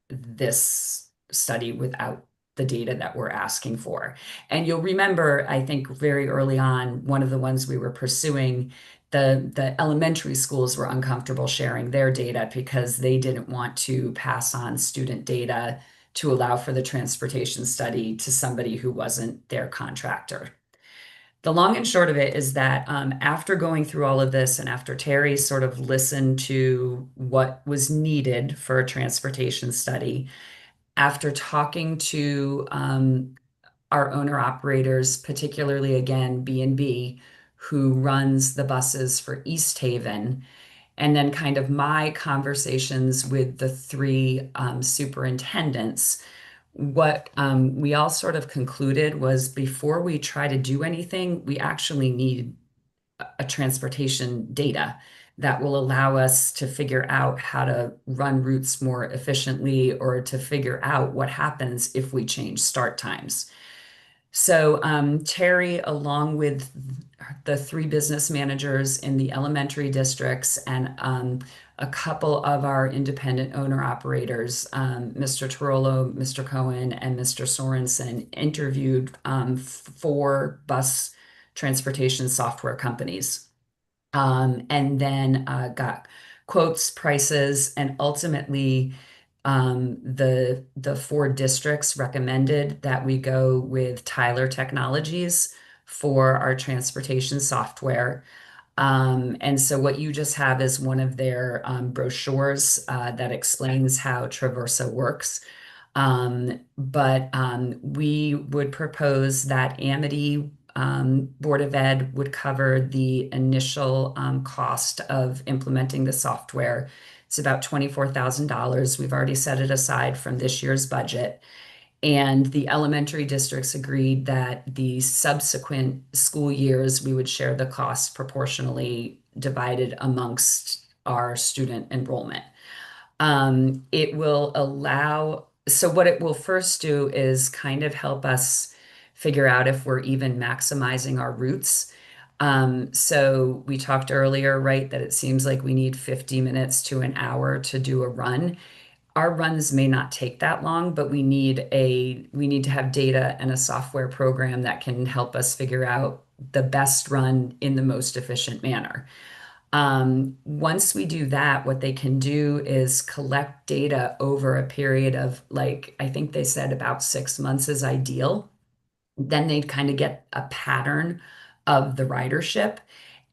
this study without the data that we're asking for. And you'll remember, I think very early on, one of the ones we were pursuing, the elementary schools were uncomfortable sharing their data because they didn't want to pass on student data to allow for the transportation study to somebody who wasn't their contractor. The long and short of it is that after going through all of this and after Terry sort of listened to what was needed for a transportation study, after talking to our owner operators, particularly again B&B, who runs the buses for East Haven, and then kind of my conversations with the three superintendents, what we all sort of concluded was before we try to do anything, we actually need a transportation data that will allow us to figure out how to run routes more efficiently or to figure out what happens if we change start times. So Terry, along with the three business managers in the elementary districts and a couple of our independent owner operators, Mr. Tarolo, Mr. Cohen, and Mr. Sorensen, interviewed four bus transportation software companies, and then got quotes, prices, and ultimately the four districts recommended that we go with Tyler Technologies for our transportation software. And so what you just have is one of their brochures that explains how Traversa works. But we would propose that Amity Board of Ed would cover the initial cost of implementing the software. It's about $24,000. We've already set it aside from this year's budget. And the elementary districts agreed that the subsequent school years, we would share the costs proportionally divided amongst our student enrollment. It will allow, so what it will first do is kind of help us figure out if we're even maximizing our routes. So we talked earlier, right, that it seems like we need 50 minutes to an hour to do a run. Our runs may not take that long, but we need to have data and a software program that can help us figure out the best run in the most efficient manner. Once we do that, what they can do is collect data over a period of, like, I think they said about 6 months is ideal. Then they'd kind of get a pattern of the ridership.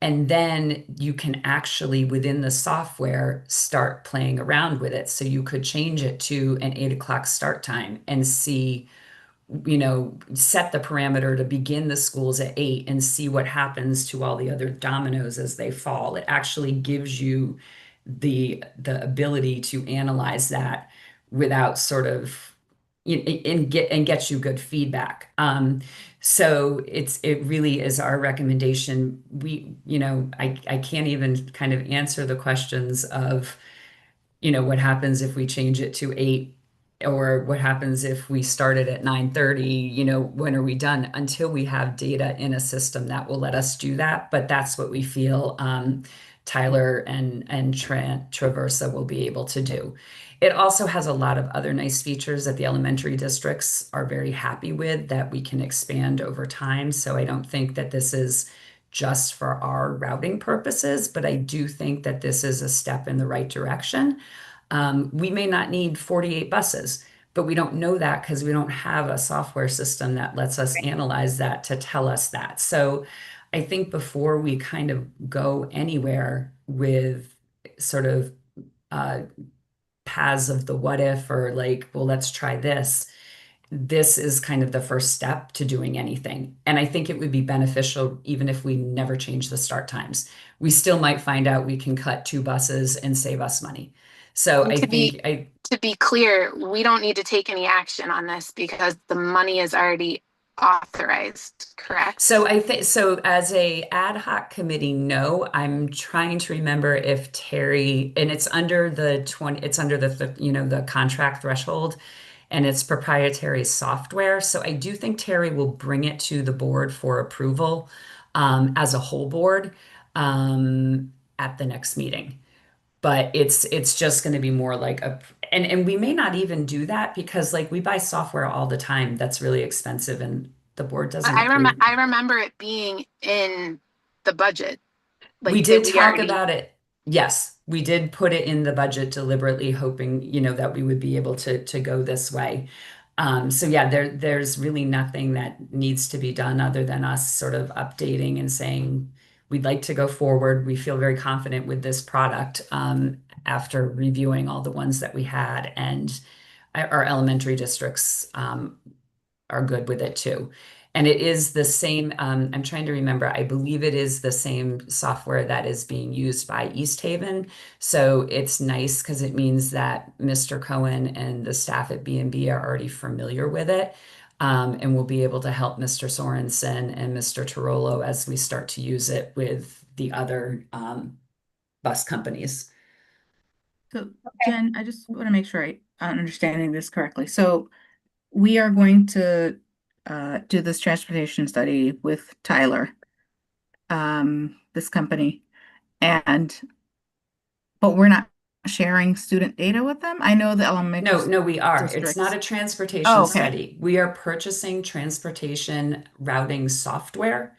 And then you can actually, within the software, start playing around with it. So you could change it to an 8 o'clock start time and see, set the parameter to begin the schools at 8 and see what happens to all the other dominoes as they fall. It actually gives you the ability to analyze that without sort of and gets you good feedback. So it really is our recommendation. I can't even kind of answer the questions of, what happens if we change it to 8, or what happens if we start it at 9:30, when are we done, until we have data in a system that will let us do that. But that's what we feel Tyler and Traversa will be able to do. It also has a lot of other nice features that the elementary districts are very happy with that we can expand over time. So I don't think that this is just for our routing purposes, but I do think that this is a step in the right direction. We may not need 48 buses, but we don't know that because we don't have a software system that lets us analyze that to tell us that. So I think before we kind of go anywhere with sort of uh, paths of the what if, or like, well, let's try this. This is kind of the first step to doing anything. And I think it would be beneficial even if we never change the start times. We still might find out we can cut 2 buses and save us money. So And I think I to be clear, we don't need to take any action on this because the money is already authorized, correct? so I think so as a ad hoc committee, no, I'm trying to remember if Terry, and it's under the 20, it's under the contract threshold, and it's proprietary software. So I do think Terry will bring it to the board for approval as a whole board. Um, at the next meeting. But it's just going to be more like and we may not even do that because like we buy software all the time that's really expensive and the board doesn't approve. I remember it being in the budget, We like that did we talk already. about it. Yes, we did put it in the budget deliberately, hoping, that we would be able to go this way. So yeah, there's really nothing that needs to be done other than us sort of updating and saying we'd like to go forward. We feel very confident with this product after reviewing all the ones that we had, and our elementary districts are good with it too. And it is the same, I'm trying to remember, I believe it is the same software that is being used by East Haven. So it's nice because it means that Mr. Cohen and the staff at B&B are already familiar with it. And we'll be able to help Mr. Sorensen and Mr. Tirolo as we start to use it with the other bus companies. So Jen, I just want to make sure I'm understanding this correctly. So we are going to do this transportation study with Tyler, this company, and but we're not sharing student data with them. I know the elementary No, we are. It's not districts. a transportation Oh, okay. study. We are purchasing transportation routing software,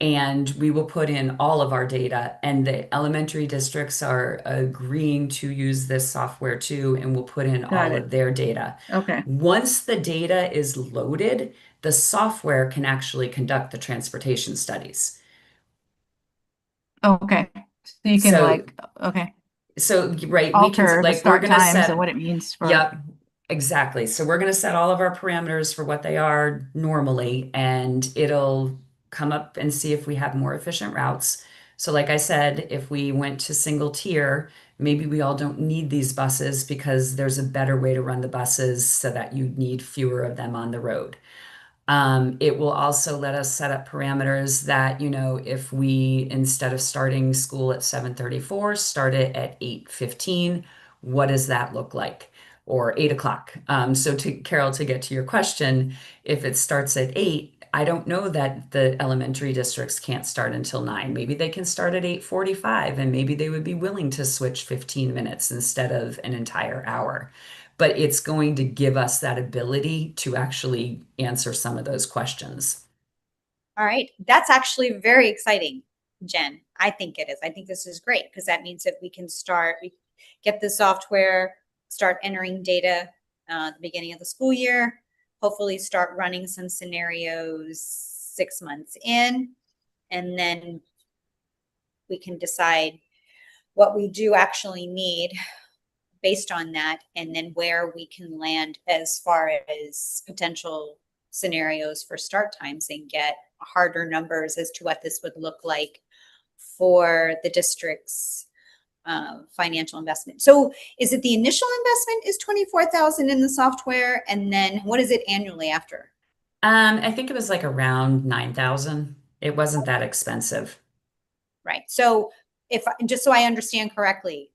and we will put in all of our data. And the elementary districts are agreeing to use this software too, and we'll put in Got all it. of their data. Okay. Once the data is loaded, the software can actually conduct the transportation studies. Okay. So you can So, like, okay, right, we can, alter the like, we're start going to times and set. what it means for, Yep, exactly. So we're going to set all of our parameters for what they are normally, and it'll come up and see if we have more efficient routes. So, like I said, if we went to single tier, maybe we all don't need these buses because there's a better way to run the buses so that you need fewer of them on the road. It will also let us set up parameters that, if we, instead of starting school at 7:34, start it at 8:15, what does that look like? Or 8 o'clock. So to Carol, to get to your question, if it starts at 8, I don't know that the elementary districts can't start until 9. Maybe they can start at 8:45, and maybe they would be willing to switch 15 minutes instead of an entire hour, but it's going to give us that ability to actually answer some of those questions. All right. That's actually very exciting, Jen. I think it is. I think this is great because that means that we get the software, start entering data at the beginning of the school year, hopefully start running some scenarios 6 months in, and then we can decide what we do actually need based on that, and then where we can land as far as potential scenarios for start times and get harder numbers as to what this would look like for the district's financial investment. So is it the initial investment is 24,000 in the software, and then what is it annually after? I think it was like around 9,000. It wasn't that expensive. Right. So if just so I understand correctly,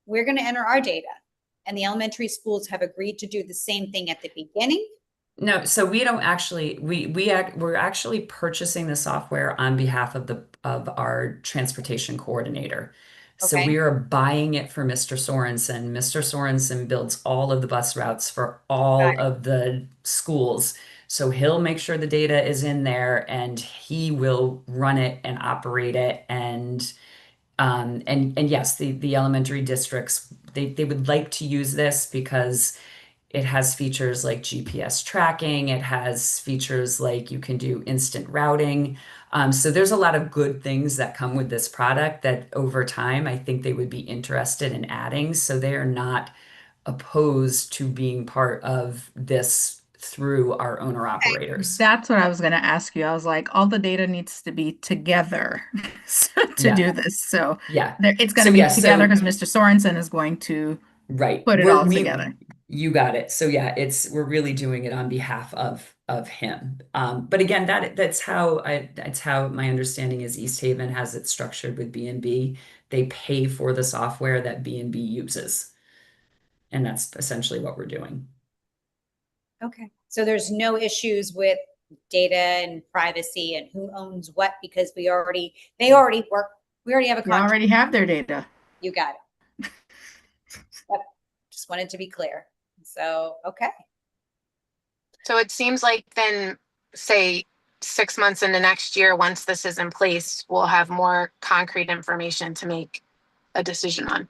we're going to enter our data, and the elementary schools have agreed to do the same thing at the beginning. No, so we don't actually we're actually purchasing the software on behalf of our transportation coordinator. So we Okay. are buying it for Mr. Sorensen. Mr. Sorensen builds all of the bus routes for all of the schools. So he'll make sure the data is in there and he will run it and operate it, and yes, the elementary districts, they would like to use this because it has features like GPS tracking. It has features like you can do instant routing. So there's a lot of good things that come with this product that over time I think they would be interested in adding. So they are not opposed to being part of this through our owner operators. that's what I was going to ask you. I was like, all the data needs to be together to Yeah, do this. So yeah. it's going So to be yeah, together so because Mr. Sorensen is going to right. put it all together. You got it. So yeah, we're really doing it on behalf of him. But again, that's how my understanding is East Haven has it structured with B&B. They pay for the software that B&B uses. And that's essentially what we're doing. Okay. So there's no issues with data and privacy and who owns what because they already work We already have a We contract. already have their data. You got it. Yep. Just wanted to be clear. So, okay. So it seems like then, say, 6 months into next year, once this is in place, we'll have more concrete information to make a decision on.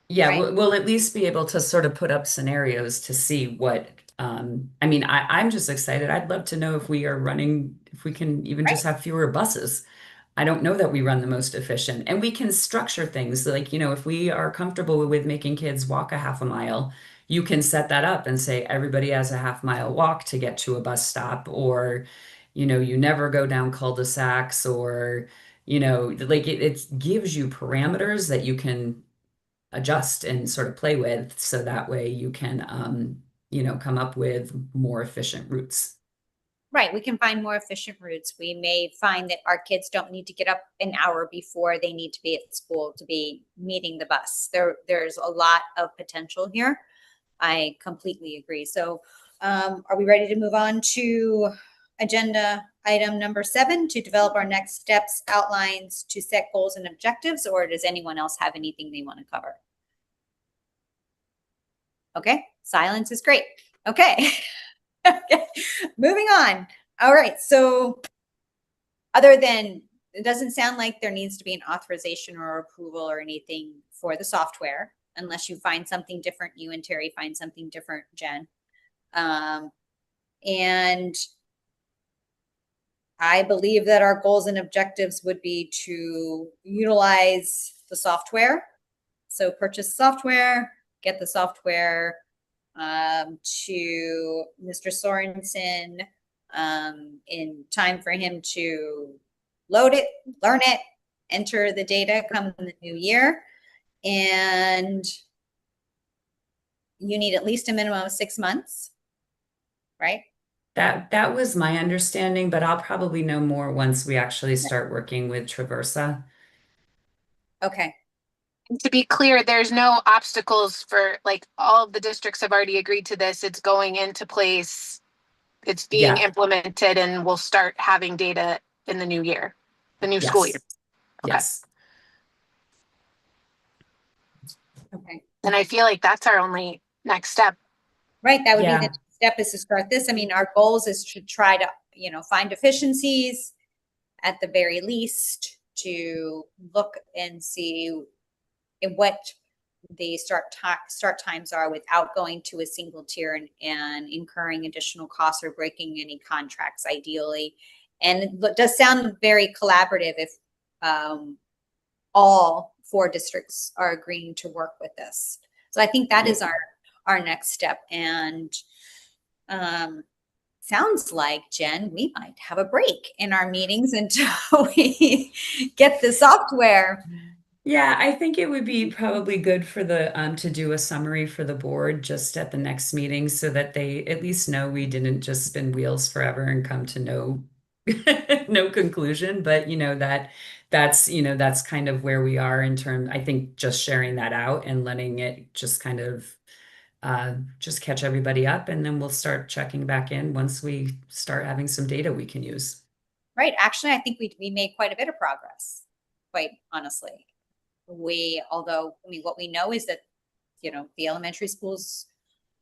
Yeah, Right. we'll at least be able to sort of put up scenarios to see what, I mean, I'm just excited. I'd love to know if we are running, if we can even Right. just have fewer buses. I don't know that we run the most efficient, and we can structure things like, if we are comfortable with making kids walk a half a mile, you can set that up and say everybody has a half-mile walk to get to a bus stop, or, you never go down cul-de-sacs, or, like it gives you parameters that you can adjust and sort of play with, so that way you can, come up with more efficient routes. Right. We can find more efficient routes. We may find that our kids don't need to get up an hour before they need to be at school to be meeting the bus. There's a lot of potential here. I completely agree. So, are we ready to move on to agenda item number 7 to develop our next steps, outlines to set goals and objectives, or does anyone else have anything they want to cover? Okay, silence is great. Okay. Okay. Moving on. All right. So, other than it doesn't sound like there needs to be an authorization or approval or anything for the software, unless you find something different. You and Terry find something different, Jen. And I believe that our goals and objectives would be to utilize the software. So purchase software, get the software to Mr. Sorensen in time for him to load it, learn it, enter the data come the new year. And you need at least a minimum of 6 months, right? That was my understanding, but I'll probably know more once we actually start working with Traversa. Okay. And to be clear, there's no obstacles for, like, all of the districts have already agreed to this. It's going into place. It's being Yeah. implemented, and we'll start having data in the new year, the new school year. Yes. Okay. Yes. Okay. And I feel like that's our only next step. Right. That would be the Yeah. next step, is to start this. I mean, our goals is to try to, find efficiencies at the very least, to look and see what the start times are without going to a single tier and incurring additional costs or breaking any contracts, ideally. And it does sound very collaborative if all 4 districts are agreeing to work with this. So I think that is our next step. And sounds like, Jen, we might have a break in our meetings until we get the software. Yeah, I think it would be probably good for the to do a summary for the board just at the next meeting, so that they at least know we didn't just spin wheels forever and come to no no conclusion, but that's kind of where we are in terms. I think just sharing that out and letting it just kind of just catch everybody up, and then we'll start checking back in once we start having some data we can use. Right. Actually, I think we made quite a bit of progress, quite honestly. Although, I mean, what we know is that, the elementary schools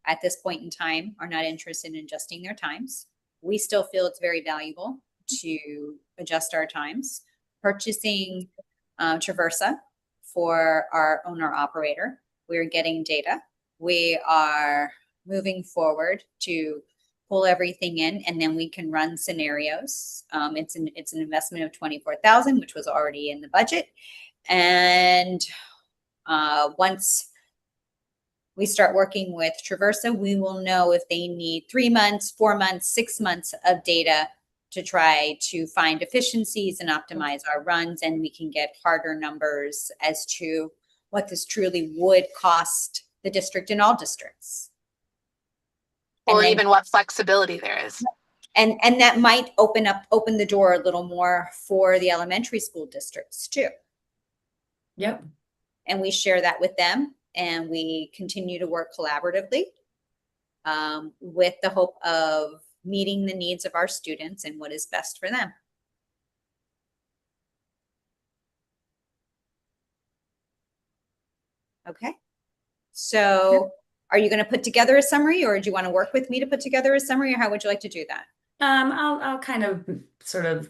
at this point in time are not interested in adjusting their times. We still feel it's very valuable to adjust our times. Purchasing Traversa for our owner operator, we're getting data. We are moving forward to pull everything in, and then we can run scenarios. It's an investment of 24,000, which was already in the budget. And once we start working with Traversa, we will know if they need 3 months, 4 months, 6 months of data to try to find efficiencies and optimize our runs. And we can get harder numbers as to what this truly would cost the district and all districts. Or even what flexibility there is. And that might open the door a little more for the elementary school districts too. Yep. And we share that with them, and we continue to work collaboratively with the hope of meeting the needs of our students and what is best for them. Okay. So are you going to put together a summary, or do you want to work with me to put together a summary, or how would you like to do that? I'll kind of sort of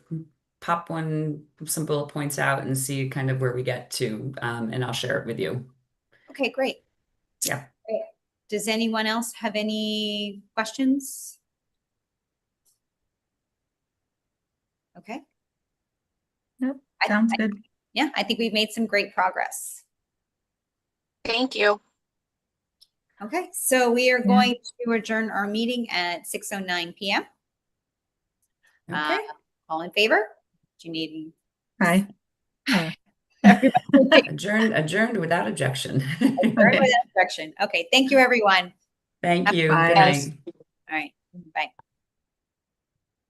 pop some bullet points out and see kind of where we get to, and I'll share it with you. Okay, great. Yeah. Great. Does anyone else have any questions? Okay. Nope, sounds good. Yeah, I think we've made some great progress. Thank you. Okay, so we are Yeah. going to adjourn our meeting at 6:09 p.m. Okay. All in favor? Do you need Hi. everybody? Adjourned without objection. Adjourn without objection. Okay, thank you, everyone. Thank you. Bye. Good Yes. night. All right, bye.